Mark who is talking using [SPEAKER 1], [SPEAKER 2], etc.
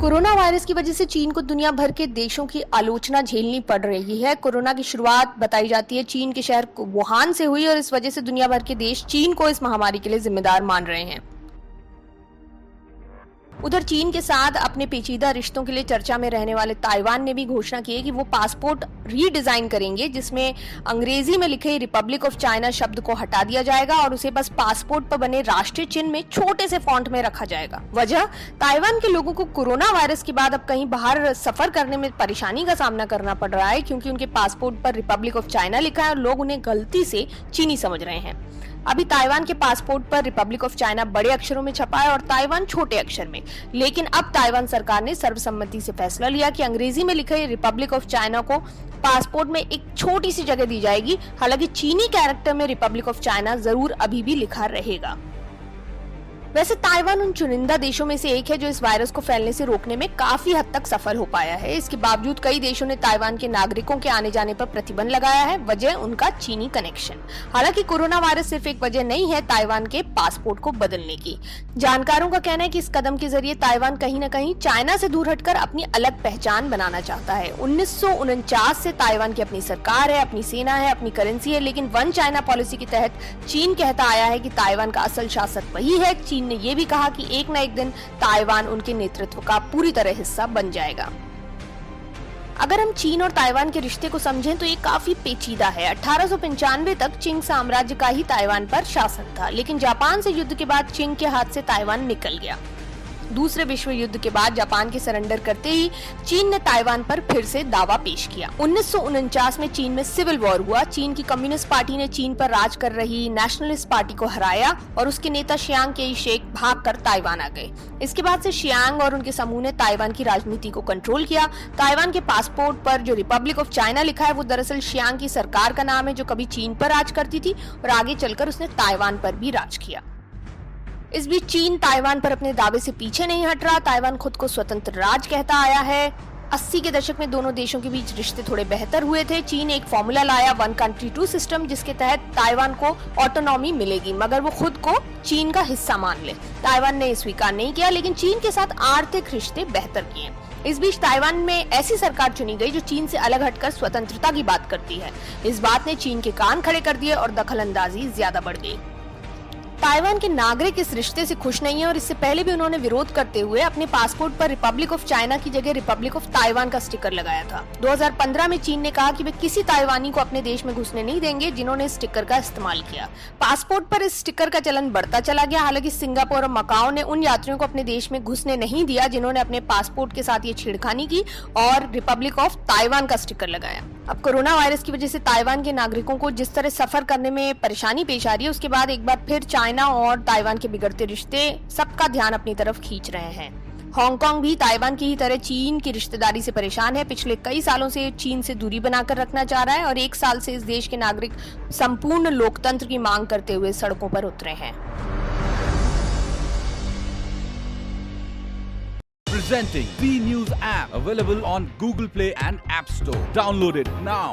[SPEAKER 1] Corona virus की वजह से चीन को दुनिया भर के देशों की आलोचना झेलनी पड़ रही है। कोरोना की शुरुआत बताई जाती है चीन के शहर वुहान से हुई और इस वजह से दुनिया भर के देश चीन को इस महामारी के लिए जिम्मेदार मान रहे हैं। उधर चीन के साथ अपने पेचीदा रिश्तों के लिए चर्चा में रहने वाले ताइवान ने भी घोषणा की है कि वो पासपोर्ट रीडिजाइन करेंगे, जिसमें अंग्रेजी में लिखे रिपब्लिक ऑफ चाइना शब्द को हटा दिया जाएगा और उसे बस पासपोर्ट पर बने राष्ट्रीय चिन्ह में छोटे से फॉन्ट में रखा जाएगा। वजह, ताइवान के लोगों को कोरोना वायरस के बाद अब कहीं बाहर सफर करने में परेशानी का सामना करना पड़ रहा है, क्योंकि उनके पासपोर्ट पर रिपब्लिक ऑफ चाइना लिखा है और लोग उन्हें गलती से चीनी समझ रहे हैं। अभी ताइवान के पासपोर्ट पर रिपब्लिक ऑफ चाइना बड़े अक्षरों में छपा है और ताइवान छोटे अक्षर में, लेकिन अब ताइवान सरकार ने सर्वसम्मति से फैसला लिया कि अंग्रेजी में लिखे रिपब्लिक ऑफ चाइना को पासपोर्ट में एक छोटी सी जगह दी जाएगी। हालांकि चीनी कैरेक्टर में रिपब्लिक ऑफ चाइना जरूर अभी भी लिखा रहेगा। वैसे ताइवान उन चुनिंदा देशों में से एक है जो इस वायरस को फैलने से रोकने में काफी हद तक सफल हो पाया है। इसके बावजूद कई देशों ने ताइवान के नागरिकों के आने जाने पर प्रतिबंध लगाया है। वजह उनका चीनी कनेक्शन। हालांकि कोरोना वायरस सिर्फ एक वजह नहीं है ताइवान के पासपोर्ट को बदलने की। जानकारों का कहना है कि इस कदम के जरिए ताइवान कहीं न कहीं चाइना से दूर हटकर अपनी अलग पहचान बनाना चाहता है। 1949 से ताइवान की अपनी सरकार है, अपनी सेना है, अपनी करेंसी है, लेकिन वन चाइना पॉलिसी के तहत चीन कहता आया है कि ताइवान का असल शासक वही है। चीन ने यह भी कहा कि एक न एक दिन ताइवान उनके नेतृत्व का पूरी तरह हिस्सा बन जाएगा। अगर हम चीन और ताइवान के रिश्ते को समझें तो ये काफी पेचीदा है। 1895 तक चिंग साम्राज्य का ही ताइवान पर शासन था, लेकिन जापान से युद्ध के बाद चिंग के हाथ से ताइवान निकल गया। दूसरे विश्व युद्ध के बाद जापान के सरेंडर करते ही चीन ने ताइवान पर फिर से दावा पेश किया। 1949 में चीन में सिविल वॉर हुआ। चीन की कम्युनिस्ट पार्टी ने चीन पर राज कर रही नेशनलिस्ट पार्टी को हराया और उसके नेता शियांग केई शेक भागकर ताइवान आ गए। इसके बाद से शियांग और उनके समूह ने ताइवान की राजनीति को कंट्रोल किया। ताइवान के पासपोर्ट पर जो रिपब्लिक ऑफ चाइना लिखा है वो दरअसल शियांग की सरकार का नाम है, जो कभी चीन पर राज करती थी और आगे चलकर उसने ताइवान पर भी राज किया। इस बीच चीन ताइवान पर अपने दावे से पीछे नहीं हट रहा। ताइवान खुद को स्वतंत्र राज्य कहता आया है। 80 के दशक में दोनों देशों के बीच रिश्ते थोड़े बेहतर हुए थे। चीन एक फॉर्मूला लाया, वन कंट्री टू सिस्टम, जिसके तहत ताइवान को ऑटोनॉमी मिलेगी मगर वो खुद को चीन का हिस्सा मान ले। ताइवान ने स्वीकार नहीं किया, लेकिन चीन के साथ आर्थिक रिश्ते बेहतर किए। इस बीच ताइवान में ऐसी सरकार चुनी गई जो चीन से अलग हटकर स्वतंत्रता की बात करती है। इस बात ने चीन के कान खड़े कर दिए और दखलंदाजी ज्यादा बढ़ गई। ताइवान के नागरिक इस रिश्ते से खुश नहीं है और इससे पहले भी उन्होंने विरोध करते हुए अपने पासपोर्ट पर रिपब्लिक ऑफ चाइना की जगह रिपब्लिक ऑफ ताइवान का स्टिकर लगाया था। 2015 में चीन ने कहा कि वे किसी ताइवानी को अपने देश में घुसने नहीं देंगे जिन्होंने इस स्टिकर का इस्तेमाल किया। पासपोर्ट पर इस स्टिकर का चलन बढ़ता चला गया। हालांकि सिंगापुर और मकाओ ने उन यात्रियों को अपने देश में घुसने नहीं दिया जिन्होंने अपने पासपोर्ट के साथ ये छेड़खानी की और रिपब्लिक ऑफ ताइवान का स्टिकर लगाया। अब कोरोना वायरस की वजह से ताइवान के नागरिकों को जिस तरह सफर करने में परेशानी पेश आ रही है, उसके बाद एक बार फिर चाइना और ताइवान के बिगड़ते रिश्ते सबका ध्यान अपनी तरफ खींच रहे हैं। हांगकांग भी ताइवान की ही तरह चीन की रिश्तेदारी से परेशान है। पिछले कई सालों से चीन से दूरी बनाकर रखना चाह रहा है और एक साल से इस देश के नागरिक संपूर्ण लोकतंत्र की मांग करते हुए सड़कों पर उतरे हैं।
[SPEAKER 2] Presenting V News app, available on Google Play and App Store. Download it now.